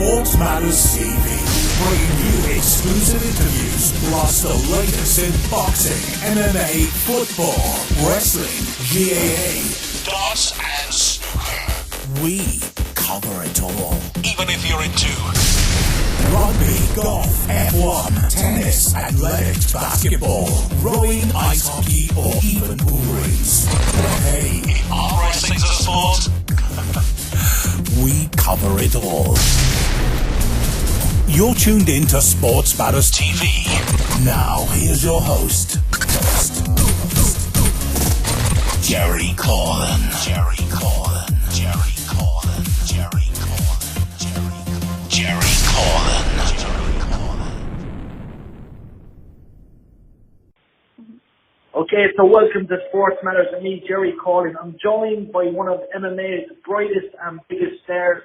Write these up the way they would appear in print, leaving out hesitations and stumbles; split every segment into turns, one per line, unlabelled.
SportsMatters TV, bringing you exclusive interviews plus the latest in boxing, MMA, football, wrestling, GAA, darts and snooker. We cover it all. Even if you're into rugby, golf, F1, tennis, athletics, basketball, rowing, ice hockey, or even pool rings. Hey, are wrestling's a sport? We cover it all. You're tuned in to SportsMatters TV. Now, here's your host, Jerry Coughlan. Jerry Coughlan. Jerry Coughlan. Jerry Coughlan. Jerry Coughlan.
Okay, so welcome to Sports Matters and me, Jerry Coughlan. I'm joined by one of MMA's brightest and biggest stars.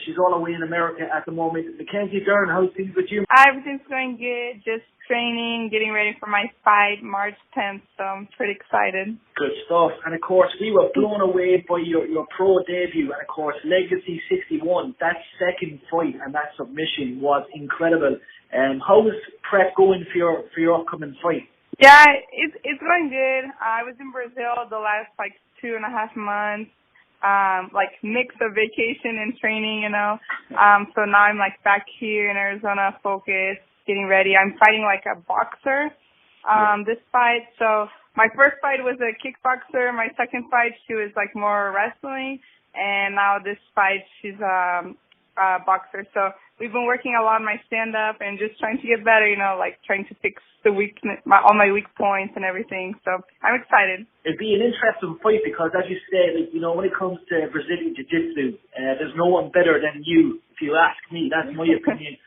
She's all the way in America at the moment. Mackenzie Dern, how's things with you?
Everything's going good. Just training, getting ready for my fight March 10th, so I'm pretty excited.
Good stuff. And of course, we were blown away by your pro debut. And of course, Legacy 61, that second fight and that submission was incredible. How's prep going for your upcoming fight?
Yeah, it's going good. I was in Brazil the last 2.5 months. Mix of vacation and training, So now I'm back here in Arizona, focused, getting ready. I'm fighting a boxer, this fight. So my first fight was a kickboxer. My second fight, she was more wrestling. And now this fight, she's a boxer. So we've been working a lot on my stand-up and just trying to get better, trying to fix the all my weak points and everything. So I'm excited.
It'd be an interesting fight because, as you said, when it comes to Brazilian Jiu-Jitsu, there's no one better than you, if you ask me. That's my opinion.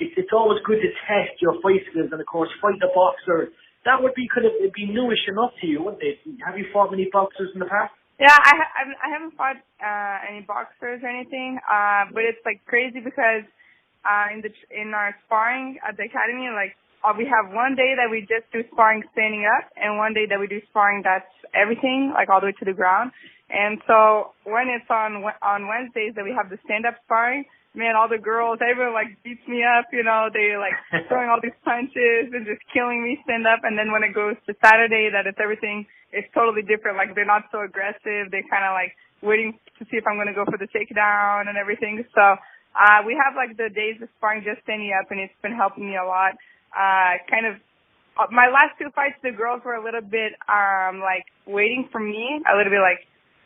It's always good to test your fight skills, and of course, fighting a boxer, that would be it'd be newish enough to you, wouldn't it? Have you fought many boxers in the past?
Yeah, I haven't fought any boxers or anything, but it's crazy because in our sparring at the academy, we have one day that we just do sparring standing up, and one day that we do sparring that's everything, all the way to the ground. And so when it's on Wednesdays that we have the stand-up sparring, man, all the girls, everyone beats me up, they throwing all these punches and just killing me stand up. And then when it goes to Saturday, that it's everything, it's totally different. They're not so aggressive. They're kind of waiting to see if I'm going to go for the takedown and everything. So we have the days of sparring just standing up, and it's been helping me a lot. My last two fights, the girls were a little bit waiting for me, a little bit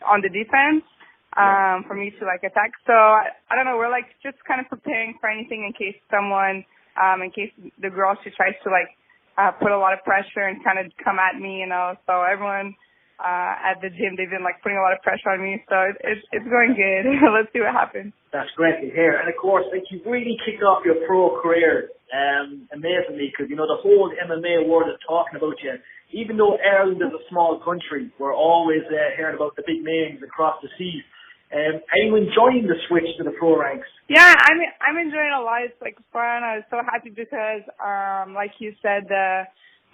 on the defense. For me to attack. So I don't know, we're just kind of preparing for anything in case in case the girl, she tries to put a lot of pressure and kind of come at me, So everyone at the gym, they've been putting a lot of pressure on me. So it's going good. Let's see what happens. That's
great to hear. And of course, you've really kicked off your pro career amazingly, because the whole MMA world is talking about you. Even though Ireland is a small country, we're always hearing about the big names across the seas. Are you enjoying the switch to the pro ranks?
Yeah, I'm enjoying it a lot. It's fun. I was so happy because, like you said,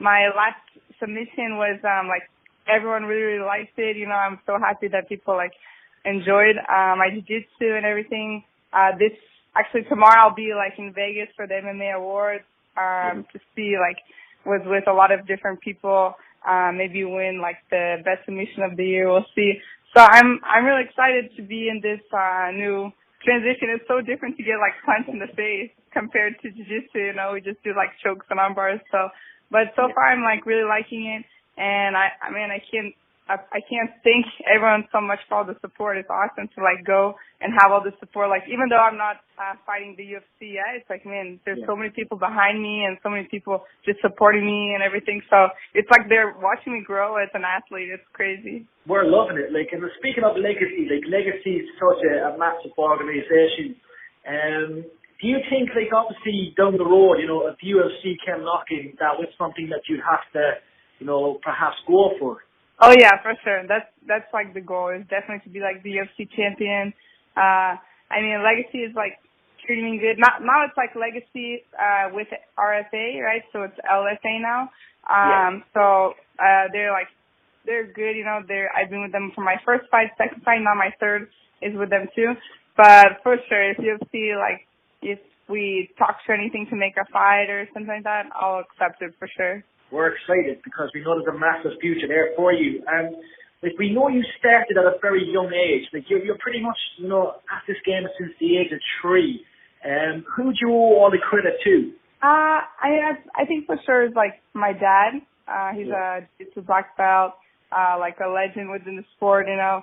my last submission was everyone really, really liked it. I'm so happy that people enjoyed my jiu-jitsu and everything. Tomorrow I'll be in Vegas for the MMA Awards to see with a lot of different people, maybe win the best submission of the year. We'll see. So I'm really excited to be in this new transition. It's so different to get punched in the face compared to jiu-jitsu. We just do chokes and arm bars. But so far I'm really liking it, and I can't thank everyone so much for all the support. It's awesome to go and have all the support. Even though I'm not fighting the UFC yet, it's man, there's so many people behind me and so many people just supporting me and everything. So it's they're watching me grow as an athlete. It's crazy.
We're loving it. And speaking of Legacy, Legacy is such a massive organization. Do you think, obviously down the road, if the UFC came knocking, that was something that you'd have to, perhaps go for?
Oh yeah, for sure. That's the goal, is definitely to be the UFC champion. Legacy is treating me good. Now it's Legacy with RFA, right? So it's LFA now. So they're good. I've been with them for my first fight, second fight, now my third is with them too. But for sure, if UFC, like, if we talk to anything to make a fight or something like that, I'll accept it for sure.
We're excited because we know there's a massive future there for you. And like, we know you started at a very young age. Like, you're pretty much, you know, at this game since the age of 3. Who do you owe all the credit to?
I think for sure it's like my dad. He's a jiu-jitsu black belt, like a legend within the sport, you know.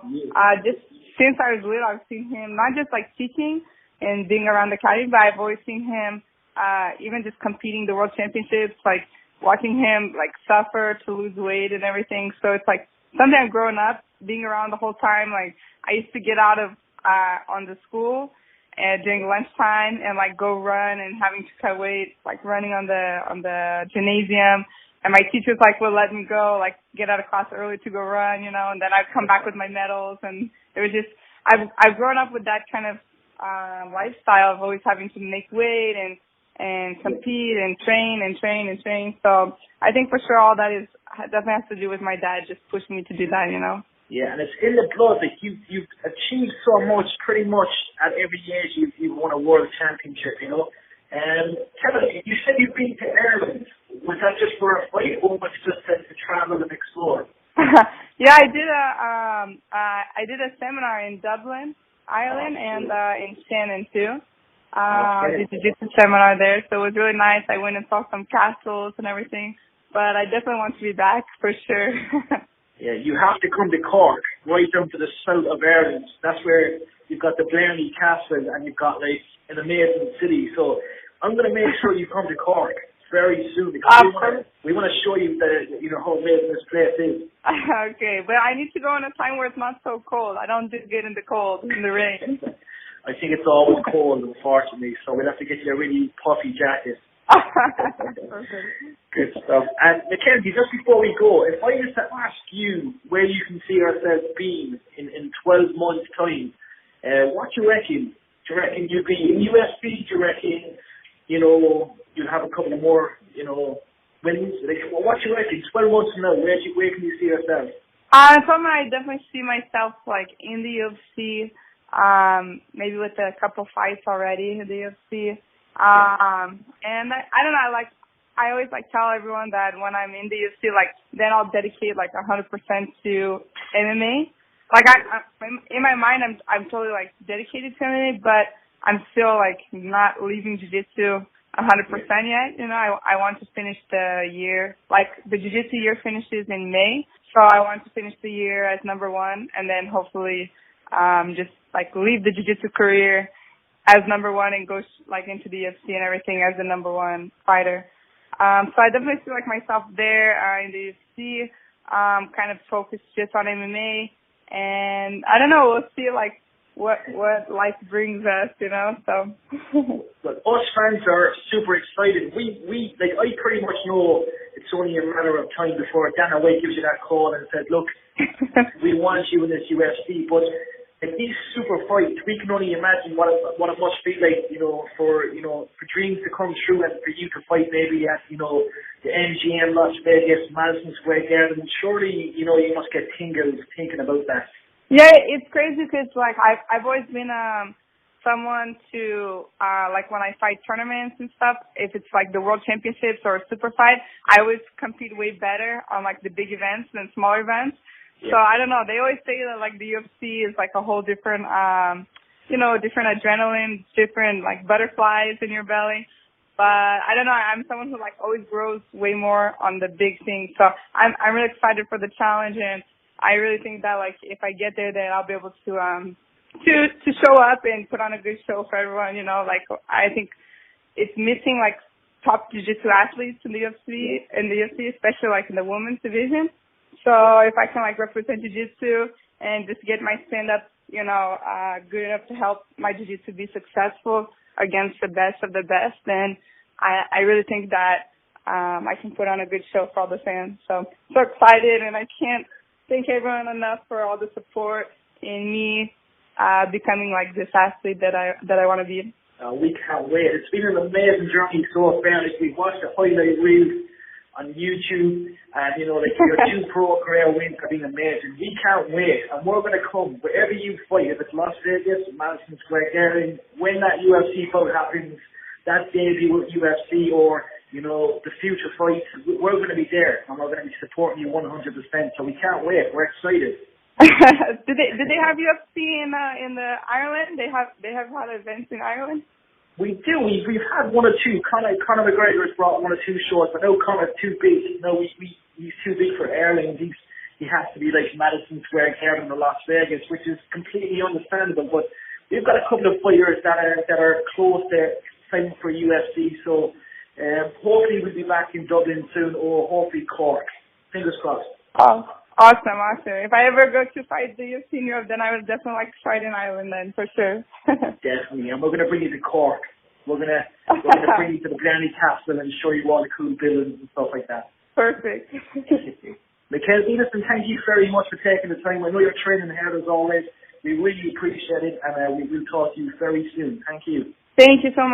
Just since I was little, I've seen him not just like teaching and being around the academy, but I've always seen him even just competing the world championships, like watching him like suffer to lose weight and everything. So it's like something I've grown up being around the whole time. Like I used to get out of on the school and during lunchtime and like go run and having to cut weight, like running on the gymnasium. And my teachers like would let me go, like get out of class early to go run, you know, and then I'd come back with my medals. And it was just, I've grown up with that kind of lifestyle of always having to make weight and compete and train. So I think for sure all that definitely has to do with my dad just pushing me to do that, you know.
Yeah, and it's in the blood. Like you've achieved so much, pretty much at every age you've won a world championship, you know. And tell me, you said you've been to Ireland. Was that just for a fight, or was it just to travel and explore?
Yeah, I did a seminar in Dublin, Ireland, and in Shannon too. I did a jiu-jitsu seminar there, so it was really nice. I went and saw some castles and everything, but I definitely want to be back for sure.
Yeah, you have to come to Cork, right down to the south of Ireland. That's where you've got the Blarney Castle, and you've got like an amazing city. So I'm going to make sure you come to Cork very soon because we want to show you how amazing this place is.
Okay, but I need to go in a time where it's not so cold. I don't just get in the cold, in the rain.
I think it's always cold, unfortunately, so we'll have to get you a really puffy jacket. Good stuff. And Mackenzie, just before we go, if I was to ask you where you can see yourself being in 12 months' time, what do you reckon? Do you reckon you'll be in UFC? Do you reckon, you'll have a couple more, wins? Like, what do you reckon? 12 months from now, where can you see yourself?
I definitely see myself like in the UFC, maybe with a couple fights already in the UFC. And I don't know, I always tell everyone that when I'm in the UFC, then I'll dedicate 100% to MMA. In my mind, I'm totally dedicated to MMA, but I'm still not leaving jiu-jitsu 100% yet. I want to finish the year, the jiu-jitsu year finishes in May, so I want to finish the year as number 1, and then hopefully just leave the jiu-jitsu career as number 1 and go into the UFC and everything as the number 1 fighter. So I definitely feel myself there in the UFC, kind of focused just on MMA, and I don't know, we'll see what life brings us, so.
Well, us fans are super excited. We I pretty much know it's only a matter of time before Dana White gives you that call and said, look, we want you in this UFC, but if these super fights, we can only imagine what it must be like, for dreams to come true and for you to fight maybe at, the MGM Las Vegas, Madison Square Garden. Surely, you must get tingles thinking about that.
Yeah, it's crazy because I've always been someone to when I fight tournaments and stuff. If it's the World Championships or a super fight, I always compete way better on the big events than smaller events. Yeah. So I don't know. They always say that the UFC is a whole different, different adrenaline, different butterflies in your belly. But I don't know. I'm someone who always grows way more on the big things. So I'm really excited for the challenge, and I really think that if I get there, then I'll be able to show up and put on a good show for everyone. I think it's missing top jiu-jitsu athletes in the UFC, especially in the women's division. So if I can represent jiu-jitsu and just get my stand-up, good enough to help my jiu-jitsu be successful against the best of the best, then I really think that I can put on a good show for all the fans. So excited, and I can't thank everyone enough for all the support in me becoming this athlete that I want to be.
We can't wait. It's been an amazing journey so far. We've watched the highlight reels on YouTube, and your 2 pro career wins have been amazing. We can't wait, and we're going to come wherever you fight. If it's Las Vegas, Madison Square Garden, when that UFC fight happens, that debut with UFC, or the future fights, we're going to be there, and we're going to be supporting you 100%. So we can't wait. We're excited.
Did they have UFC in the Ireland? They have had events in Ireland.
We do. We've had 1 or 2. Conor McGregor has brought 1 or 2 shows, but no, Conor's too big. No, he's too big for Ireland. He has to be like Madison Square Garden or Las Vegas, which is completely understandable. But we've got a couple of fighters that are close to fighting for UFC. So hopefully we'll be back in Dublin soon, or hopefully Cork. Fingers crossed.
Oh, awesome. If I ever go to fight the UFC in Europe, then I would definitely like to fight in Ireland then, for sure.
Definitely. And we're going to bring you to Cork. We're going to bring you to the Blarney Castle and show you all the cool buildings and stuff like that.
Perfect.
Mackenzie, listen, thank you very much for taking the time. I know you're training hard as always. We really appreciate it, and we will talk to you very soon. Thank you.
Thank you so much.